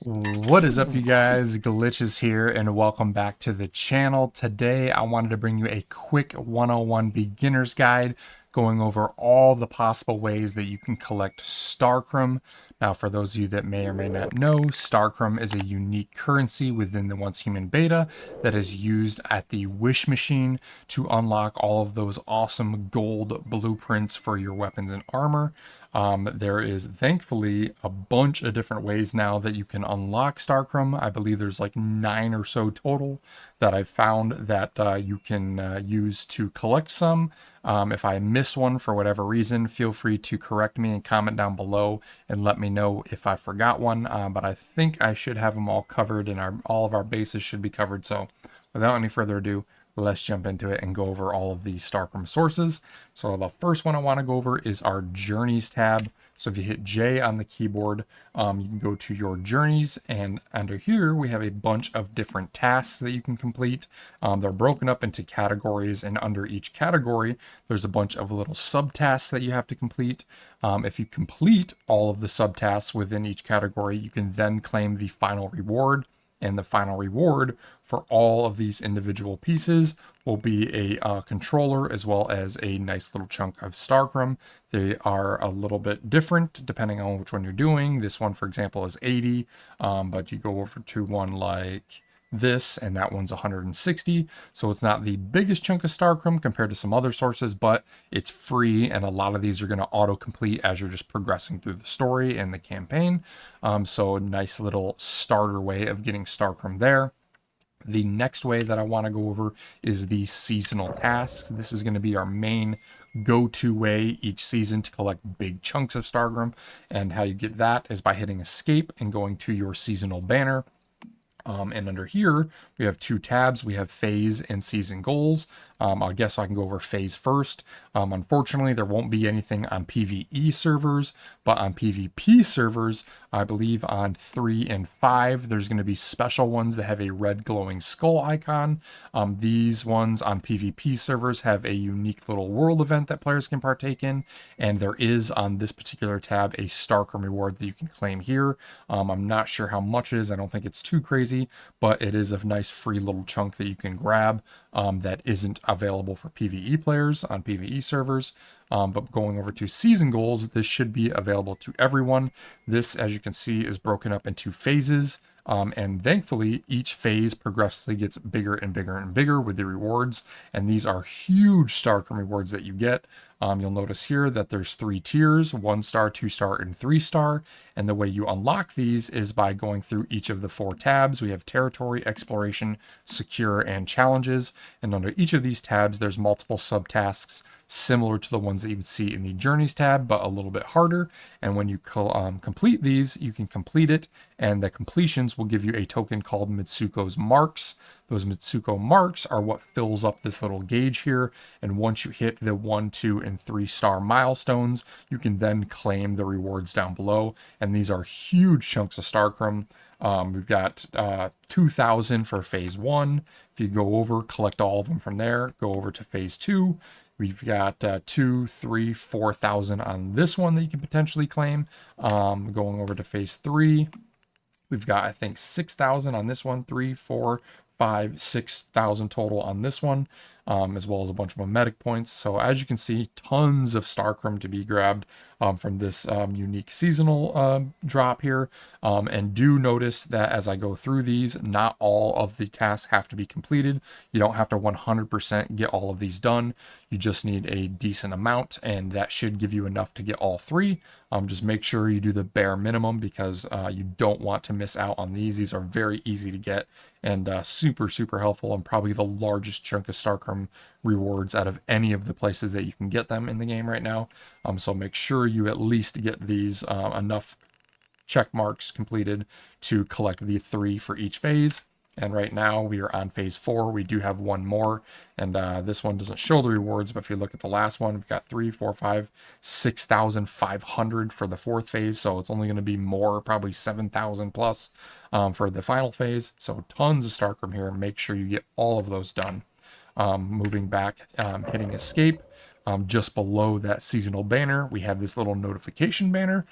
What is up, you guys? Glitchiz here, and welcome back to the channel. Today, I wanted to bring you a quick 101 beginner's guide going over all the possible ways that you can collect Starchrom. Now, for those of you that may or may not know, Starchrom is a unique currency within the OnceHumanBeta that is used at the Wish machine to unlock all of those awesome gold blueprints for your weapons and armor. There is thankfully a bunch of different ways now that you can unlock Starchrom. I believe there's like 9 or so total that I've found that you can use to collect some. If I miss one for whatever reason, feel free to correct me and comment down below and let me know if I forgot one. But I think I should have them all covered, and all of our bases should be covered. So without any further ado, let's jump into it and go over all of the Starchrom sources. So the first one I want to go over is our Journeys tab. So if you hit J on the keyboard, you can go to your Journeys, and under here we have a bunch of different tasks that you can complete. They're broken up into categories, and under each category there's a bunch of little subtasks that you have to complete. If you complete all of the subtasks within each category, you can then claim the final reward. And the final reward for all of these individual pieces will be a controller as well as a nice little chunk of Starchrom. They are a little bit different depending on which one you're doing. This one, for example, is 80, but you go over to one like this, and that one's 160. So it's not the biggest chunk of Starchrom compared to some other sources, but it's free, and a lot of these are going to auto-complete as you're just progressing through the story and the campaign. So a nice little starter way of getting Starchrom there. The next way that I want to go over is the seasonal tasks. This is going to be our main go-to way each season to collect big chunks of Starchrom, and how you get that is by hitting escape and going to your seasonal banner. And under here, we have 2 tabs. We have phase and season goals. I guess I can go over phase first. Unfortunately, there won't be anything on PvE servers, but on PvP servers, I believe on 3 and 5, there's going to be special ones that have a red glowing skull icon. These ones on PvP servers have a unique little world event that players can partake in, and there is on this particular tab a Starchrom reward that you can claim here. I'm not sure how much it is. I don't think it's too crazy, but it is a nice free little chunk that you can grab that isn't available for PvE players on PvE servers. But going over to season goals, this should be available to everyone. This, as you can see, is broken up into phases. And thankfully, each phase progressively gets bigger and bigger and bigger with the rewards. And these are huge Starchrom rewards that you get. You'll notice here that there's 3 tiers, 1 star, 2 star, and 3 star. And the way you unlock these is by going through each of the 4 tabs. We have territory, exploration, secure, and challenges. And under each of these tabs, there's multiple subtasks similar to the ones that you would see in the Journeys tab, but a little bit harder. And when you complete these, you can complete it, and the completions will give you a token called Mitsuko's Marks. Those Mitsuko Marks are what fills up this little gauge here, and once you hit the 1, 2, and 3 star milestones, you can then claim the rewards down below, and these are huge chunks of Starchrom. We've got 2,000 for phase 1. If you go over, collect all of them from there, go over to phase 2. We've got 2, 3, 4,000 on this one that you can potentially claim. Going over to phase 3, we've got, I think, 6,000 on this one, 3, 4, 5, 6,000 total on this one, as well as a bunch of mimetic points. So as you can see, tons of Starchrom to be grabbed from this unique seasonal drop here. And do notice that as I go through these, not all of the tasks have to be completed. You don't have to 100% get all of these done. You just need a decent amount, and that should give you enough to get all 3. Just make sure you do the bare minimum, because you don't want to miss out on these. These are very easy to get and super, super helpful, and probably the largest chunk of Starchrom rewards out of any of the places that you can get them in the game right now. So make sure you at least get these enough check marks completed to collect the 3 for each phase. And right now we are on phase 4. We do have 1 more, and this one doesn't show the rewards, but if you look at the last one, we've got 3, 4, 5, 6,500 for the 4th phase. So it's only going to be more, probably 7,000 plus for the final phase. So tons of Starchrom here. Make sure you get all of those done. Moving back, hitting escape. Just below that seasonal banner, we have this little notification banner.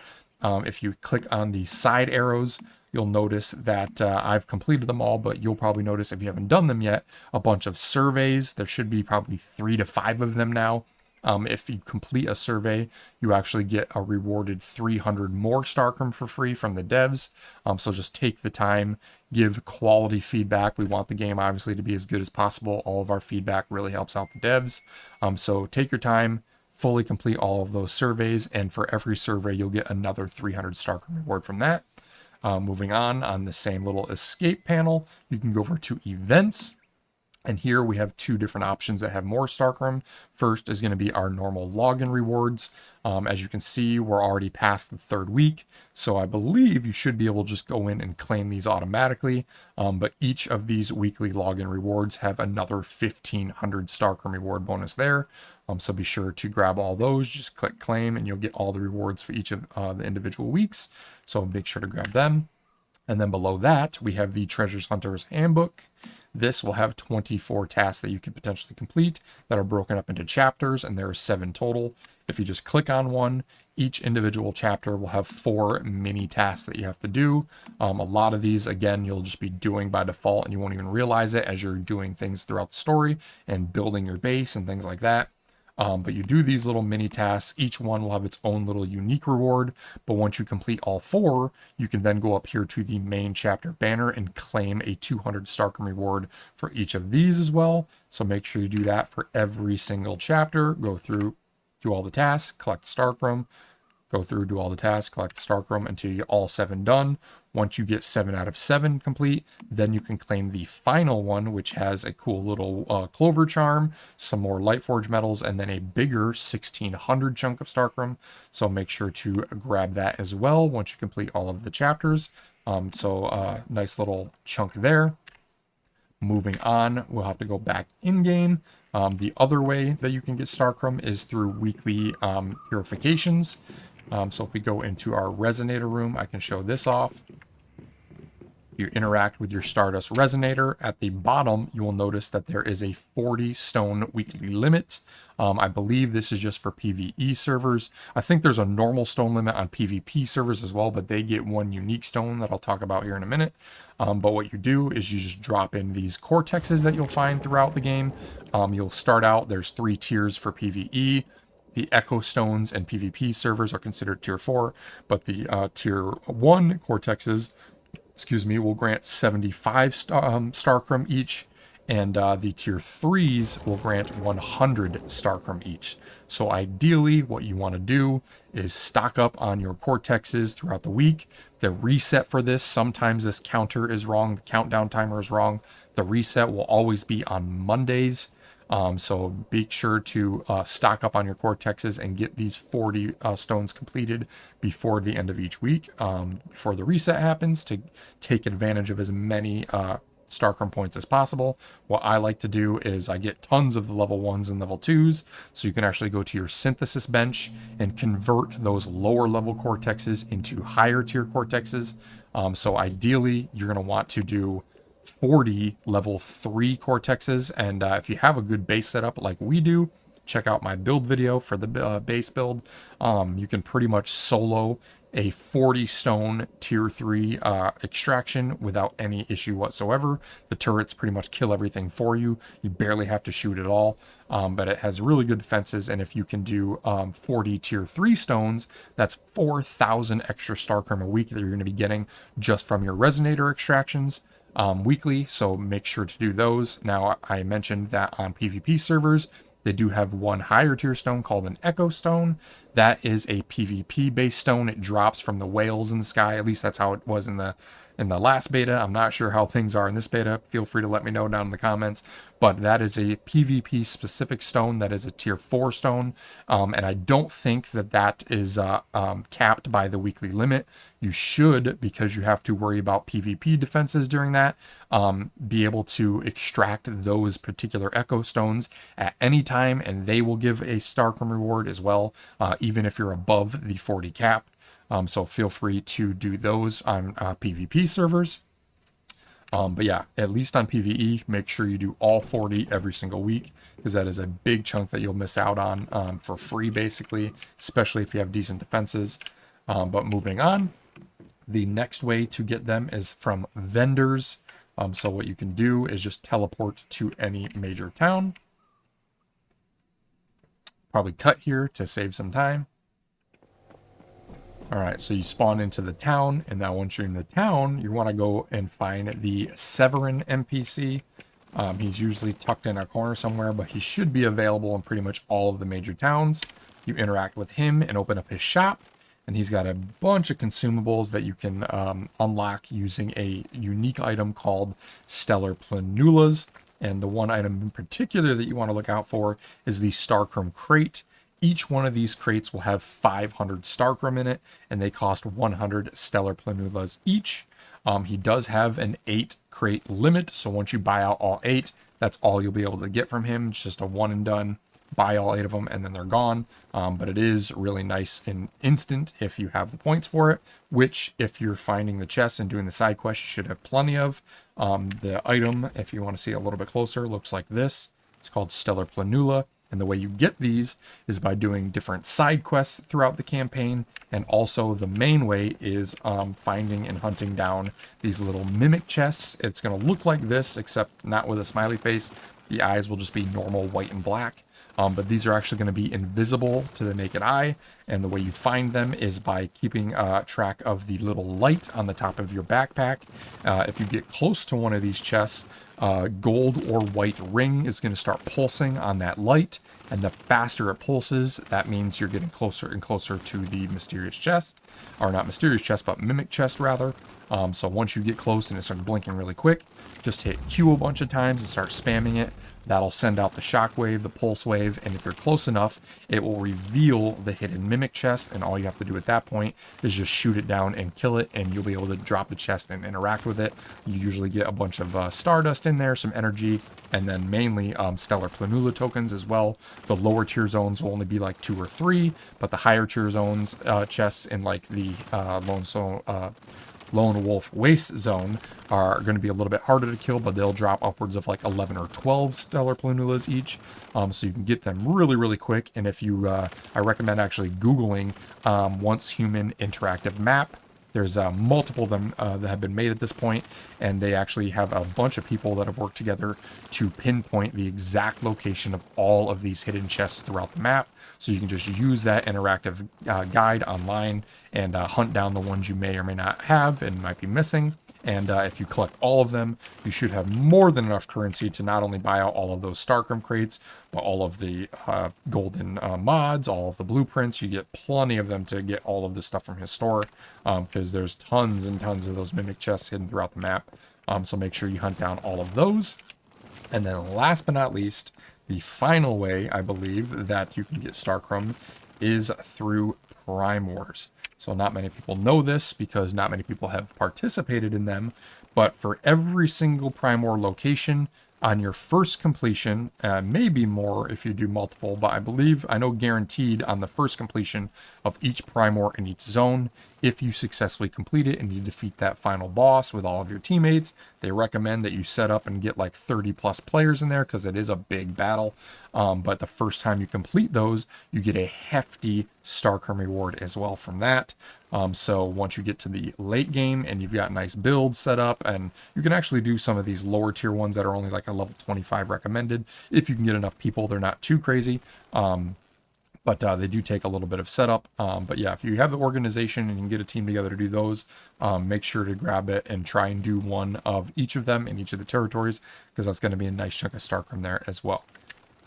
If you click on the side arrows, you'll notice that I've completed them all, but you'll probably notice if you haven't done them yet, a bunch of surveys. There should be probably 3 to 5 of them now. If you complete a survey, you actually get a rewarded 300 more Starchrom for free from the devs. So just take the time, give quality feedback. We want the game obviously to be as good as possible. All of our feedback really helps out the devs. So take your time, fully complete all of those surveys, and for every survey, you'll get another 300 Starchrom reward from that. Moving on the same little escape panel, you can go over to events. And here we have 2 different options that have more Starchrom. First is going to be our normal login rewards. As you can see, we're already past the 3rd week, so I believe you should be able to just go in and claim these automatically. But each of these weekly login rewards have another 1,500 Starchrom reward bonus there. So be sure to grab all those. Just click claim, and you'll get all the rewards for each of the individual weeks. So make sure to grab them. And then below that, we have the Treasures Hunter's Handbook. This will have 24 tasks that you can potentially complete that are broken up into chapters, and there are 7 total. If you just click on one, each individual chapter will have 4 mini tasks that you have to do. A lot of these, again, you'll just be doing by default, and you won't even realize it as you're doing things throughout the story and building your base and things like that. But you do these little mini tasks. Each one will have its own little unique reward. But once you complete all 4, you can then go up here to the main chapter banner and claim a 200 Starchrom reward for each of these as well. So make sure you do that for every single chapter. Go through, do all the tasks, collect the Starchrom, go through, do all the tasks, collect the Starchrom until you get all 7 done. Once you get 7 out of 7 complete, then you can claim the final one, which has a cool little clover charm, some more Lightforge medals, and then a bigger 1,600 chunk of Starchrom. So make sure to grab that as well once you complete all of the chapters. Nice little chunk there. Moving on, we'll have to go back in-game. The other way that you can get Starchrom is through weekly purifications. So if we go into our resonator room, I can show this off. You interact with your Stardust resonator. At the bottom, you will notice that there is a 40 stone weekly limit. I believe this is just for PvE servers. I think there's a normal stone limit on PvP servers as well, but they get 1 unique stone that I'll talk about here in a minute. But what you do is you just drop in these cortexes that you'll find throughout the game. You'll start out, there's 3 tiers for PvE. The Echo Stones and PvP servers are considered tier 4, but the tier 1 cortexes, will grant 75 Starchrom each, and the tier 3s will grant 100 Starchrom each. So ideally, what you want to do is stock up on your cortexes throughout the week. The reset for this, sometimes this counter is wrong, the countdown timer is wrong. The reset will always be on Mondays. So be sure to stock up on your cortexes and get these 40 stones completed before the end of each week, before the reset happens, to take advantage of as many Starchrom points as possible. What I like to do is I get tons of the level 1s and level 2s, so you can actually go to your synthesis bench and convert those lower level cortexes into higher tier cortexes. So ideally, you're going to want to do 40 level 3 cortexes, and if you have a good base setup like we do, check out my build video for the base build. You can pretty much solo a 40 stone tier 3 extraction without any issue whatsoever. The turrets pretty much kill everything for you. You barely have to shoot at all, but it has really good defenses, and if you can do 40 tier 3 stones, that's 4,000 extra Starchrom a week that you're going to be getting just from your resonator extractions. Weekly, so make sure to do those. Now, I mentioned that on PvP servers, they do have 1 higher tier stone called an Echo Stone. That is a PvP based stone. It drops from the whales in the sky. At least that's how it was in the last beta. I'm not sure how things are in this beta. Feel free to let me know down in the comments. But that is a PvP specific stone. That is a tier 4 stone. And I don't think that is capped by the weekly limit. You should, because you have to worry about PvP defenses during that, be able to extract those particular Echo Stones at any time, and they will give a Starchrom reward as well, even if you're above the 40 cap. So feel free to do those on PvP servers. But yeah, at least on PvE, make sure you do all 40 every single week, because that is a big chunk that you'll miss out on for free, basically, especially if you have decent defenses. But moving on, The next way to get them is from vendors. So what you can do is just teleport to any major town. Probably cut here to save some time. All right, so you spawn into the town, and now once you're in the town, you want to go and find the Severin NPC. He's usually tucked in a corner somewhere, but he should be available in pretty much all of the major towns. You interact with him and open up his shop, and he's got a bunch of consumables that you can unlock using a unique item called Stellar Planulas. And the one item in particular that you want to look out for is the Starchrom crate. Each one of these crates will have 500 Starchrom in it, and they cost 100 Stellar Planulas each. He does have an 8 crate limit, so once you buy out all 8, that's all you'll be able to get from him. It's just a one and done. Buy all 8 of them, and then they're gone. But it is really nice and instant if you have the points for it, which if you're finding the chests and doing the side quests, you should have plenty of. The item, if you want to see it a little bit closer, looks like this. It's called Stellar Planula. And the way you get these is by doing different side quests throughout the campaign. And also the main way is finding and hunting down these little mimic chests. It's going to look like this, except not with a smiley face. The eyes will just be normal white and black. But these are actually going to be invisible to the naked eye. And the way you find them is by keeping track of the little light on the top of your backpack. If you get close to one of these chests, gold or white ring is going to start pulsing on that light. And the faster it pulses, that means you're getting closer and closer to the mysterious chest. Or not mysterious chest, but mimic chest rather. So once you get close and it starts blinking really quick, just hit Q a bunch of times and start spamming it. That'll send out the shockwave, the pulse wave, and if you're close enough, it will reveal the hidden mimic chest, and all you have to do at that point is just shoot it down and kill it, and you'll be able to drop the chest and interact with it. You usually get a bunch of stardust in there, some energy, and then mainly Stellar Planula tokens as well. The lower tier zones will only be like 2 or 3, but the higher tier zones, chests in like the Lone Wolf Waste Zone are going to be a little bit harder to kill, but they'll drop upwards of like 11 or 12 Stellar Planulas each. So you can get them really, really quick. And if you, I recommend actually Googling OnceHuman interactive map. There's multiple of them that have been made at this point, and they actually have a bunch of people that have worked together to pinpoint the exact location of all of these hidden chests throughout the map. So you can just use that interactive guide online and hunt down the ones you may or may not have and might be missing. And if you collect all of them, you should have more than enough currency to not only buy out all of those Starchrom crates, but all of the golden mods, all of the blueprints. You get plenty of them to get all of this stuff from his store, because there's tons and tons of those mimic chests hidden throughout the map. So make sure you hunt down all of those. And then last but not least, the final way, I believe, that you can get Starchrom is through Prime Wars. So not many people know this because not many people have participated in them, but for every single Prime War location, on your first completion, maybe more if you do multiple, but I know guaranteed on the first completion of each Prime War in each zone, if you successfully complete it and you defeat that final boss with all of your teammates, they recommend that you set up and get like 30 plus players in there because it is a big battle. But the first time you complete those, you get a hefty Starchrom reward as well from that. So once you get to the late game and you've got nice builds set up, and you can actually do some of these lower tier ones that are only like a level 25 recommended. If you can get enough people, they're not too crazy. But they do take a little bit of setup. But yeah, if you have the organization and you can get a team together to do those, make sure to grab it and try and do one of each of them in each of the territories, because that's going to be a nice chunk of Starchrom there as well.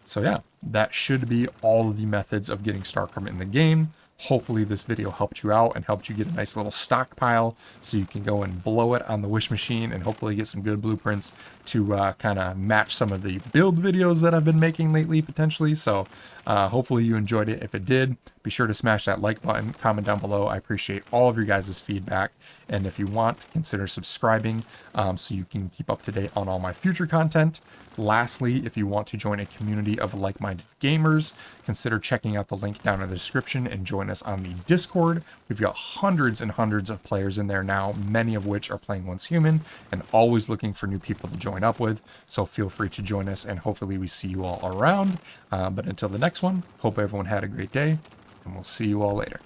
So yeah, that should be all of the methods of getting Starchrom in the game. Hopefully this video helped you out and helped you get a nice little stockpile so you can go and blow it on the wish machine and hopefully get some good blueprints to kind of match some of the build videos that I've been making lately potentially. So hopefully you enjoyed it. If it did, be sure to smash that like button, comment down below. I appreciate all of your guys' feedback. And if you want, consider subscribing so you can keep up to date on all my future content. Lastly, if you want to join a community of like-minded gamers, consider checking out the link down in the description and join us on the Discord. We've got hundreds and hundreds of players in there now, many of which are playing OnceHuman and always looking for new people to join up with. So feel free to join us and hopefully we see you all around. But until the next one, hope everyone had a great day and we'll see you all later.